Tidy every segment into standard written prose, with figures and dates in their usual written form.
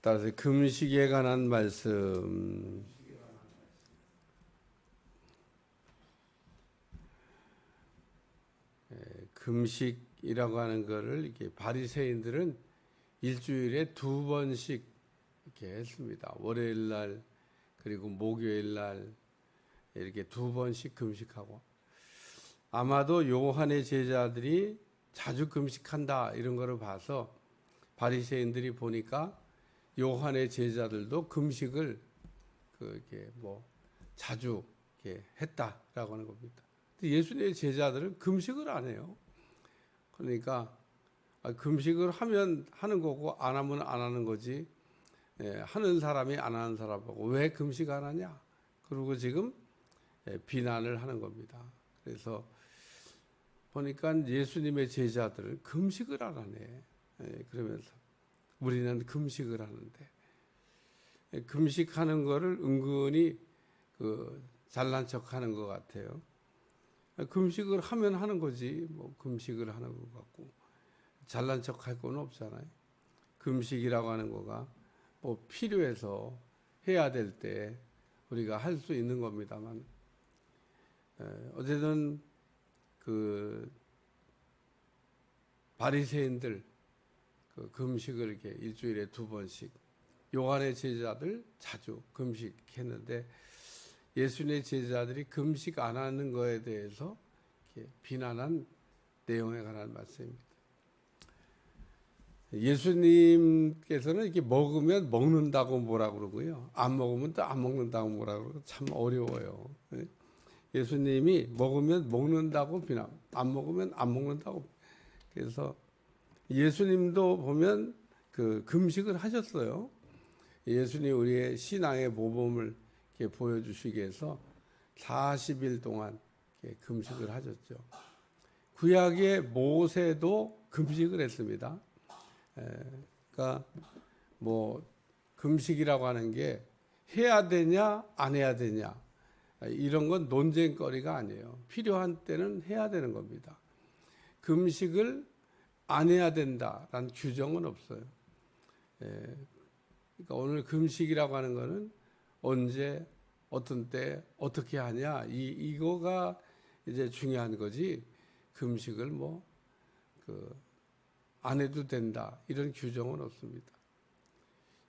따라서 금식에 관한 말씀. 금식이라고 하는 것을 이렇게 바리새인들은 일주일에 2번씩 이렇게 했습니다. 월요일 날 그리고 목요일 날 이렇게 2번씩 금식하고, 아마도 요한의 제자들이 자주 금식한다 이런 거를 봐서 바리새인들이 보니까 요한의 제자들도 금식을 이렇게 자주 이렇게 했다라고 하는 겁니다. 예수님의 제자들은 금식을 안 해요. 그러니까 금식을 하면 하는 거고 안 하면 안 하는 거지, 하는 사람이 안 하는 사람하고 왜 금식 안 하냐, 그리고 지금 비난을 하는 겁니다. 그래서 보니까 예수님의 제자들은 금식을 안 하네. 그러면서 우리는 금식을 하는데, 금식하는 거를 은근히 잘난 척하는 것 같아요. 금식을 하면 하는 거지, 금식을 하는 것 같고 잘난 척할 건 없잖아요. 금식이라고 하는 거가 필요해서 해야 될 때 우리가 할 수 있는 겁니다만, 어쨌든 바리새인들 금식을 이렇게 일주일에 2번씩, 요한의 제자들 자주 금식했는데 예수님의 제자들이 금식 안 하는 거에 대해서 이렇게 비난한 내용에 관한 말씀입니다. 예수님께서는 이렇게 먹으면 먹는다고 뭐라 그러고요, 안 먹으면 또 안 먹는다고 뭐라 그러고 참 어려워요. 예수님이 먹으면 먹는다고 비난, 안 먹으면 안 먹는다고. 그래서 예수님도 보면 금식을 하셨어요. 예수님 우리의 신앙의 모범을 이렇게 보여주시기 위해서 40일 동안 이렇게 금식을 하셨죠. 구약의 모세도 금식을 했습니다. 그러니까 금식이라고 하는 게 해야 되냐 안 해야 되냐 이런 건 논쟁거리가 아니에요. 필요한 때는 해야 되는 겁니다. 금식을 안 해야 된다라는 규정은 없어요. 그러니까 오늘 금식이라고 하는 거는 언제, 어떤 때, 어떻게 하냐, 이거가 이제 중요한 거지, 금식을 안 해도 된다 이런 규정은 없습니다.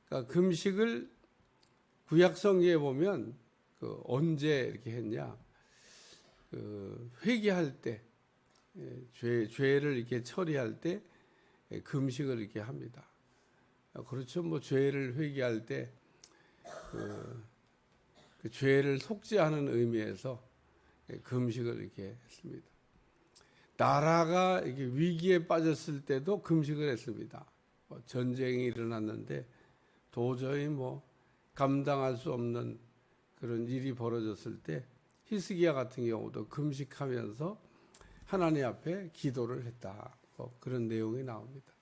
그러니까 금식을 구약성경에 보면 언제 이렇게 했냐, 회개할 때, 죄를 이렇게 처리할 때 금식을 이렇게 합니다. 그렇죠. 죄를 회개할 때 그 죄를 속죄하는 의미에서 금식을 이렇게 했습니다. 나라가 이렇게 위기에 빠졌을 때도 금식을 했습니다. 전쟁이 일어났는데 도저히 감당할 수 없는 그런 일이 벌어졌을 때 히스기야 같은 경우도 금식하면서 하나님 앞에 기도를 했다. 그런 내용이 나옵니다.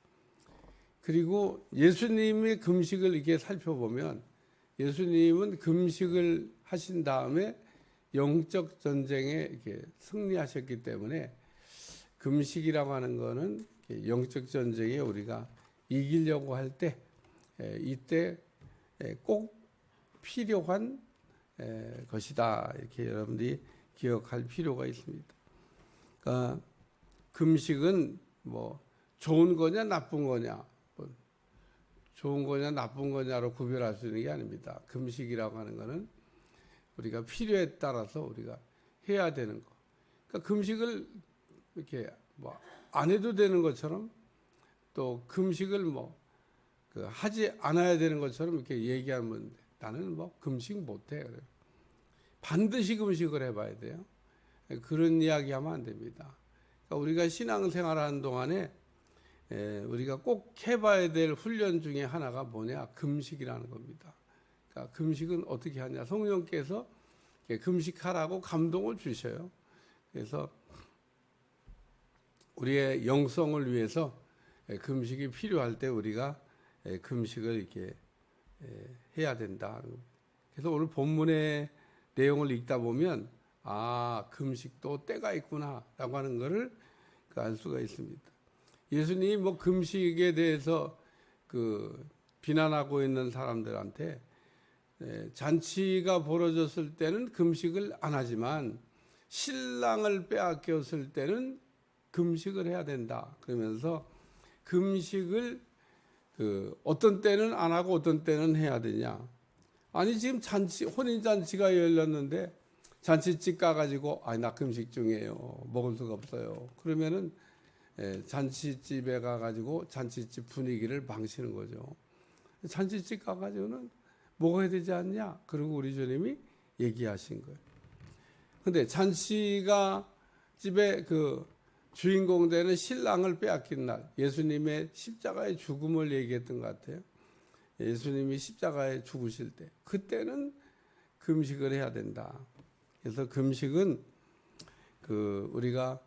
그리고 예수님의 금식을 이렇게 살펴보면 예수님은 금식을 하신 다음에 영적 전쟁에 이렇게 승리하셨기 때문에 금식이라고 하는 거는 영적 전쟁에 우리가 이기려고 할 때 이때 꼭 필요한 것이다. 이렇게 여러분들이 기억할 필요가 있습니다. 그러니까 금식은 좋은 거냐 나쁜 거냐, 좋은 거냐 나쁜 거냐로 구별할 수 있는 게 아닙니다. 금식이라고 하는 거는 우리가 필요에 따라서 우리가 해야 되는 거. 그러니까 금식을 이렇게 안 해도 되는 것처럼, 또 금식을 하지 않아야 되는 것처럼 이렇게 얘기하면 나는 금식 못해. 그래요. 반드시 금식을 해봐야 돼요. 그런 이야기하면 안 됩니다. 그러니까 우리가 신앙생활하는 동안에 우리가 꼭 해봐야 될 훈련 중에 하나가 뭐냐, 금식이라는 겁니다. 그러니까 금식은 어떻게 하냐, 성령께서 금식하라고 감동을 주셔요. 그래서 우리의 영성을 위해서 금식이 필요할 때 우리가 금식을 이렇게 해야 된다. 그래서 오늘 본문의 내용을 읽다 보면 금식도 때가 있구나라고 하는 것을 알 수가 있습니다. 예수님이 금식에 대해서 비난하고 있는 사람들한테 잔치가 벌어졌을 때는 금식을 안 하지만 신랑을 빼앗겼을 때는 금식을 해야 된다. 그러면서 금식을 어떤 때는 안 하고 어떤 때는 해야 되냐. 아니 지금 혼인잔치가 열렸는데 잔치집 가가지고 나 금식 중이에요. 먹을 수가 없어요. 그러면은 잔치집에 가가지고 잔치집 분위기를 망치는 거죠. 잔치집 가가지고는 먹어야 되지 않냐? 그리고 우리 주님이 얘기하신 거예요. 근데 잔치가 집에 주인공 되는 신랑을 빼앗긴 날, 예수님의 십자가의 죽음을 얘기했던 것 같아요. 예수님이 십자가에 죽으실 때, 그때는 금식을 해야 된다. 그래서 금식은 우리가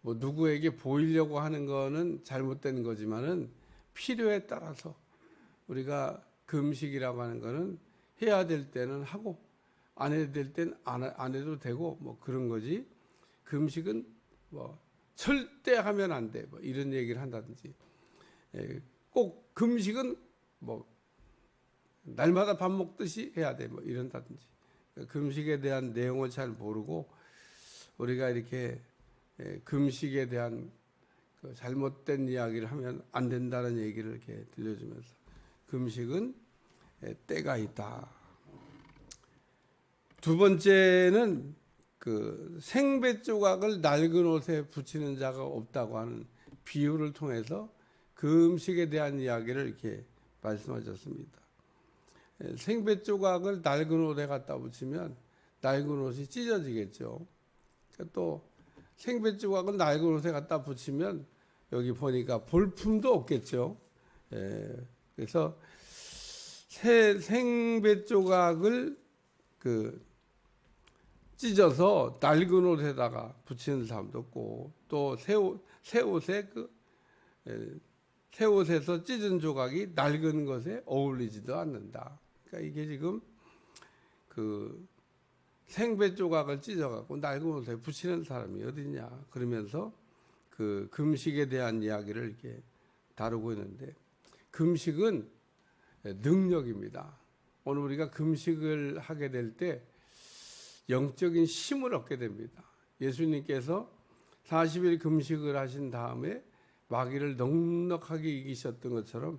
뭐 누구에게 보이려고 하는 거는 잘못된 거지만은 필요에 따라서 우리가 금식이라고 하는 거는 해야 될 때는 하고 안 해야 될 때는 안 해도 되고 뭐 그런 거지. 금식은 뭐 절대 하면 안 돼. 뭐 이런 얘기를 한다든지. 꼭 금식은 뭐 날마다 밥 먹듯이 해야 돼. 뭐 이런다든지. 금식에 대한 내용을 잘 모르고 우리가 이렇게 금식에 대한 잘못된 이야기를 하면 안 된다는 얘기를 이렇게 들려주면서 금식은 때가 있다. 두 번째는 생배 조각을 낡은 옷에 붙이는 자가 없다고 하는 비유를 통해서 금식에 대한 이야기를 이렇게 말씀하셨습니다. 생배 조각을 낡은 옷에 갖다 붙이면 낡은 옷이 찢어지겠죠. 또 생배 조각을 낡은 옷에 갖다 붙이면 여기 보니까 볼품도 없겠죠. 그래서 생배 조각을 찢어서 낡은 옷에다가 붙이는 사람도 없고 또 새 옷에서 찢은 조각이 낡은 것에 어울리지도 않는다. 그러니까 이게 지금 생배 조각을 찢어갖고 낡은 옷에 붙이는 사람이 어디냐 그러면서 금식에 대한 이야기를 이렇게 다루고 있는데 금식은 능력입니다. 오늘 우리가 금식을 하게 될 때 영적인 힘을 얻게 됩니다. 예수님께서 40일 금식을 하신 다음에 마귀를 넉넉하게 이기셨던 것처럼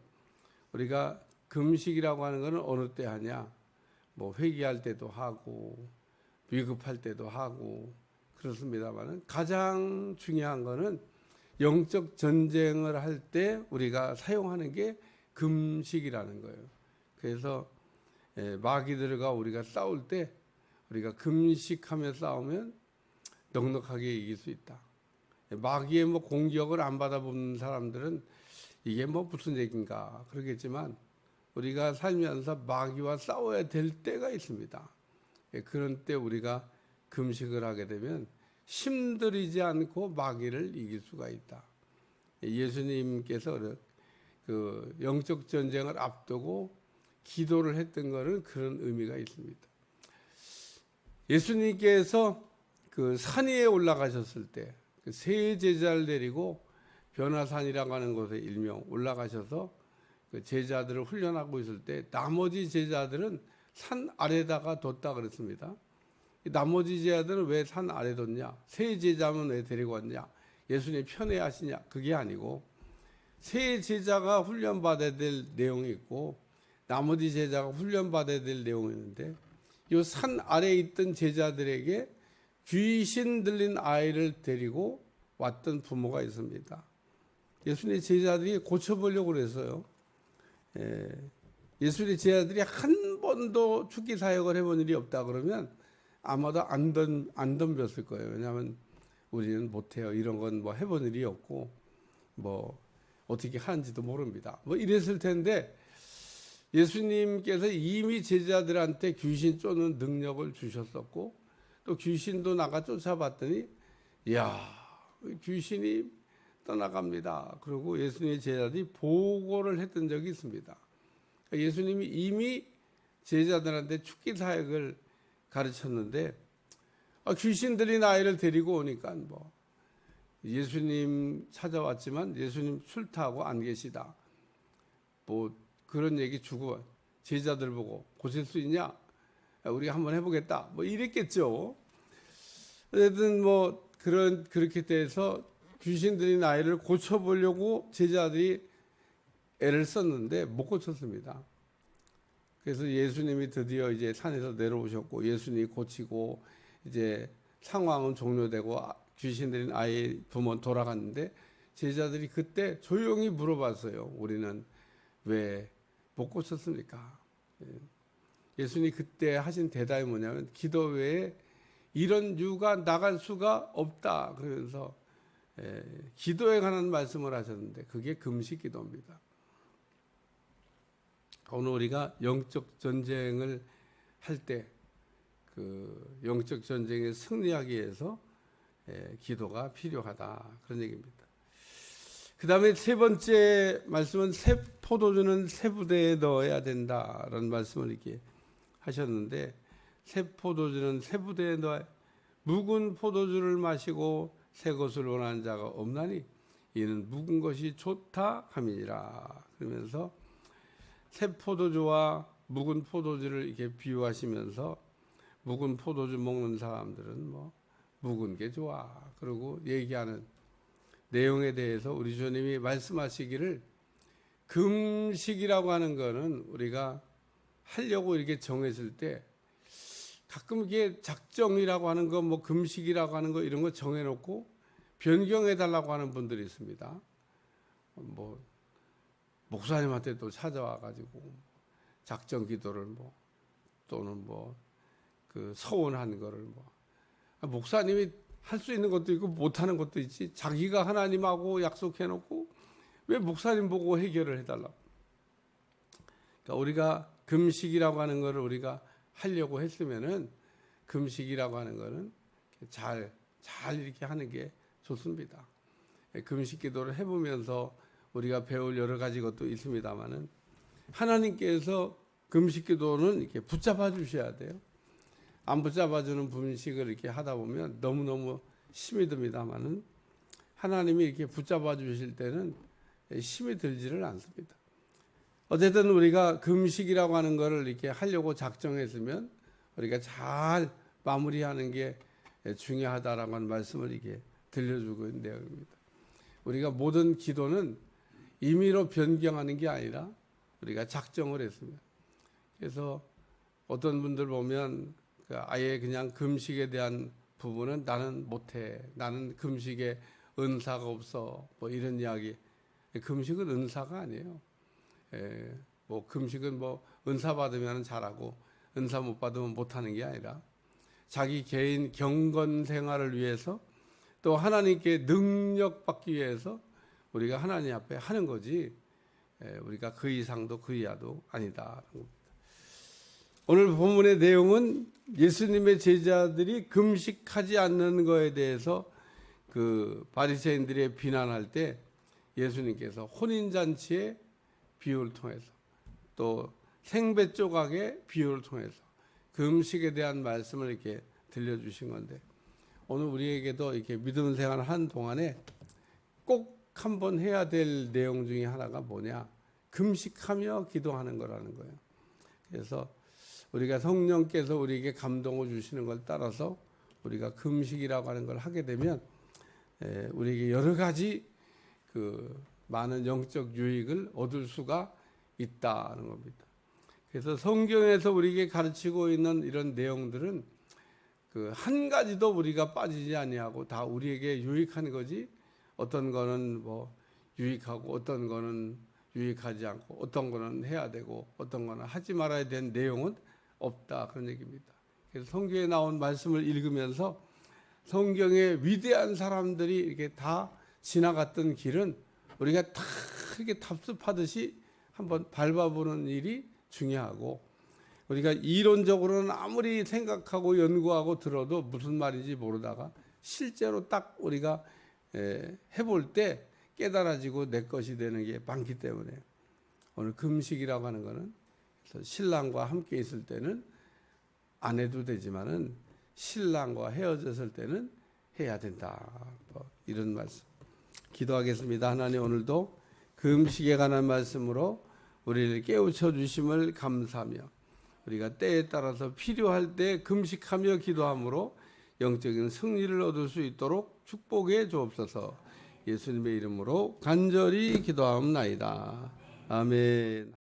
우리가 금식이라고 하는 것은 어느 때 하냐? 뭐 회개할 때도 하고 위급할 때도 하고 그렇습니다만 가장 중요한 것은 영적 전쟁을 할 때 우리가 사용하는 게 금식이라는 거예요. 그래서 마귀들과 우리가 싸울 때 우리가 금식하며 싸우면 넉넉하게 이길 수 있다. 마귀의 뭐 공격을 안 받아보는 사람들은 이게 뭐 무슨 얘기인가 그러겠지만 우리가 살면서 마귀와 싸워야 될 때가 있습니다. 그런 때 우리가 금식을 하게 되면 힘들이지 않고 마귀를 이길 수가 있다. 예수님께서 영적 전쟁을 앞두고 기도를 했던 것은 그런 의미가 있습니다. 예수님께서 산 위에 올라가셨을 때 세 제자를 데리고 변화산이라고 하는 곳에 일명 올라가셔서 제자들을 훈련하고 있을 때 나머지 제자들은 산 아래다가 뒀다 그랬습니다. 나머지 제자들은 왜 산 아래 뒀냐? 세 제자면 왜 데리고 왔냐? 예수님 편애하시냐? 그게 아니고 세 제자가 훈련받아야 될 내용이 있고 나머지 제자가 훈련받아야 될 내용이 있는데 이 산 아래에 있던 제자들에게 귀신 들린 아이를 데리고 왔던 부모가 있습니다. 예수님의 제자들이 고쳐보려고 그랬어요. 예수님의 제자들이 한 번도 축기 사역을 해본 일이 없다 그러면 아마도 안 덤볐을 거예요. 왜냐하면 우리는 못해요. 이런 건 뭐 해본 일이 없고 뭐 어떻게 하는지도 모릅니다. 뭐 이랬을 텐데 예수님께서 이미 제자들한테 귀신 쫓는 능력을 주셨었고 또 귀신도 나가 쫓아봤더니 이야 귀신이 떠나갑니다. 그리고 예수님의 제자들이 보고를 했던 적이 있습니다. 예수님이 이미 제자들한테 축기 사역을 가르쳤는데 귀신 들린 아이를 데리고 오니까 뭐 예수님 찾아왔지만 예수님 출타하고 안 계시다. 뭐 그런 얘기 주고 제자들 보고 고칠 수 있냐? 우리가 한번 해보겠다. 뭐 이랬겠죠. 어쨌든 뭐 그렇게 돼서 귀신 들린 아이를 고쳐보려고 제자들이 애를 썼는데 못 고쳤습니다. 그래서 예수님이 드디어 이제 산에서 내려오셨고 예수님이 고치고 이제 상황은 종료되고 귀신 들린 아이 부모 돌아갔는데 제자들이 그때 조용히 물어봤어요. 우리는 왜 못 고쳤습니까? 예수님이 그때 하신 대답이 뭐냐면 기도 외에 이런 유가 나갈 수가 없다. 그러면서 기도에 관한 말씀을 하셨는데 그게 금식 기도입니다. 오늘 우리가 영적 전쟁을 할 때 그 영적 전쟁에 승리하기 위해서 기도가 필요하다. 그런 얘기입니다. 그 다음에 세 번째 말씀은 새 포도주는 새 부대에 넣어야 된다라는 말씀을 이렇게 하셨는데 새 포도주는 새 부대에 넣어야 묵은 포도주를 마시고 새 것을 원하는 자가 없나니 이는 묵은 것이 좋다 함이니라. 그러면서 새 포도주와 묵은 포도주를 이렇게 비유하시면서 묵은 포도주 먹는 사람들은 뭐 묵은 게 좋아. 그리고 얘기하는 내용에 대해서 우리 주님이 말씀하시기를 금식이라고 하는 거는 우리가 하려고 이렇게 정했을 때 가끔 이게 작정이라고 하는 거, 뭐 금식이라고 하는 거 이런 거 정해놓고 변경해 달라고 하는 분들이 있습니다. 뭐 목사님한테 또 찾아와 가지고 작정 기도를 뭐 또는 뭐 그 서원한 거를 뭐 목사님이 할 수 있는 것도 있고 못하는 것도 있지. 자기가 하나님하고 약속해놓고 왜 목사님 보고 해결을 해달라고. 그러니까 우리가 금식이라고 하는 거를 우리가 하려고 했으면은 금식이라고 하는 거는 잘 이렇게 하는 게 좋습니다. 금식 기도를 해보면서 우리가 배울 여러 가지 것도 있습니다만은 하나님께서 금식 기도는 이렇게 붙잡아 주셔야 돼요. 안 붙잡아주는 분식을 이렇게 하다 보면 너무너무 힘이 듭니다만은 하나님이 이렇게 붙잡아 주실 때는 힘이 들지를 않습니다. 어쨌든 우리가 금식이라고 하는 것을 이렇게 하려고 작정했으면 우리가 잘 마무리하는 게 중요하다라고 하는 말씀을 이렇게 들려주고 있는 내용입니다. 우리가 모든 기도는 임의로 변경하는 게 아니라 우리가 작정을 했습니다. 그래서 어떤 분들 보면 아예 그냥 금식에 대한 부분은 나는 못해. 나는 금식에 은사가 없어. 뭐 이런 이야기. 금식은 은사가 아니에요. 뭐 금식은 뭐 은사 받으면 잘하고 은사 못 받으면 못하는 게 아니라 자기 개인 경건 생활을 위해서 또 하나님께 능력 받기 위해서 우리가 하나님 앞에 하는 거지 우리가 그 이상도 그 이하도 아니다. 오늘 본문의 내용은 예수님의 제자들이 금식하지 않는 것에 대해서 그 바리새인들이 비난할 때 예수님께서 혼인잔치의 비유를 통해서 또 생배 조각의 비유를 통해서 금식에 대한 말씀을 이렇게 들려주신 건데 오늘 우리에게도 이렇게 믿음 생활을 하는 동안에 꼭 한번 해야 될 내용 중에 하나가 뭐냐? 금식하며 기도하는 거라는 거예요. 그래서 우리가 성령께서 우리에게 감동을 주시는 걸 따라서 우리가 금식이라고 하는 걸 하게 되면 우리에게 여러 가지 그 많은 영적 유익을 얻을 수가 있다는 겁니다. 그래서 성경에서 우리에게 가르치고 있는 이런 내용들은 그 한 가지도 우리가 빠지지 아니하고 다 우리에게 유익한 거지 어떤 거는 뭐 유익하고 어떤 거는 유익하지 않고 어떤 거는 해야 되고 어떤 거는 하지 말아야 되는 내용은 없다 그런 얘기입니다. 그래서 성경에 나온 말씀을 읽으면서 성경의 위대한 사람들이 이렇게 다 지나갔던 길은 우리가 다 이렇게 답습하듯이 한번 밟아보는 일이 중요하고 우리가 이론적으로는 아무리 생각하고 연구하고 들어도 무슨 말인지 모르다가 실제로 딱 우리가 해볼 때 깨달아지고 내 것이 되는 게 많기 때문에 오늘 금식이라고 하는 거는 신랑과 함께 있을 때는 안 해도 되지만은 신랑과 헤어졌을 때는 해야 된다. 뭐 이런 말씀. 기도하겠습니다. 하나님 오늘도 금식에 관한 말씀으로 우리를 깨우쳐 주심을 감사하며 우리가 때에 따라서 필요할 때 금식하며 기도함으로 영적인 승리를 얻을 수 있도록 축복해 주옵소서. 예수님의 이름으로 간절히 기도하옵나이다. 아멘.